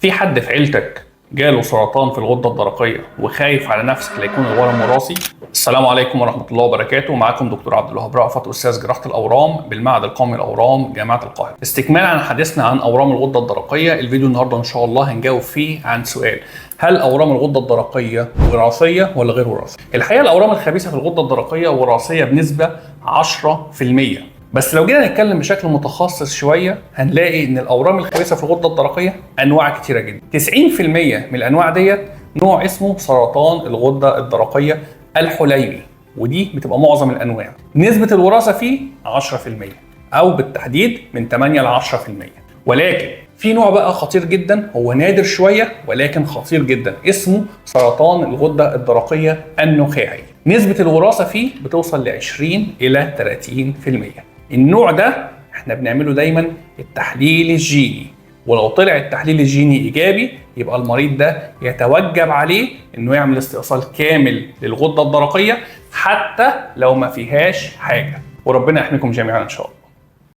في حد في عيلتك جاله سرطان في الغدة الدرقية وخايف على نفسك ليكون الورم وراثي؟ السلام عليكم ورحمة الله وبركاته. معكم دكتور عبد الوهاب رأفت، أستاذ جراحة الأورام بالمعهد القومي للأورام جامعة القاهرة. استكمالا عن حديثنا عن أورام الغدة الدرقية، الفيديو النهارده إن شاء الله هنجاوب فيه عن سؤال: هل أورام الغدة الدرقية وراثية ولا غير وراثية؟ الحقيقة الأورام الخبيثة في الغدة الدرقية وراثية بنسبة 10%. بس لو جينا نتكلم بشكل متخصص شويه هنلاقي ان الاورام الخبيثه في الغده الدرقيه انواع كتيره جدا. 90% من الانواع ديت نوع اسمه سرطان الغده الدرقيه الحليمي، ودي بتبقى معظم الانواع. نسبه الوراثه فيه 10% او بالتحديد من 8 ل 10%. ولكن في نوع بقى خطير جدا، هو نادر شويه ولكن خطير جدا، اسمه سرطان الغده الدرقيه النخاعي. نسبه الوراثه فيه بتوصل ل 20 الى 30%. النوع ده احنا بنعمله دايما التحليل الجيني، ولو طلع التحليل الجيني ايجابي يبقى المريض ده يتوجب عليه انه يعمل استئصال كامل للغده الدرقيه حتى لو ما فيهاش حاجه. وربنا يحميكم جميعا ان شاء الله.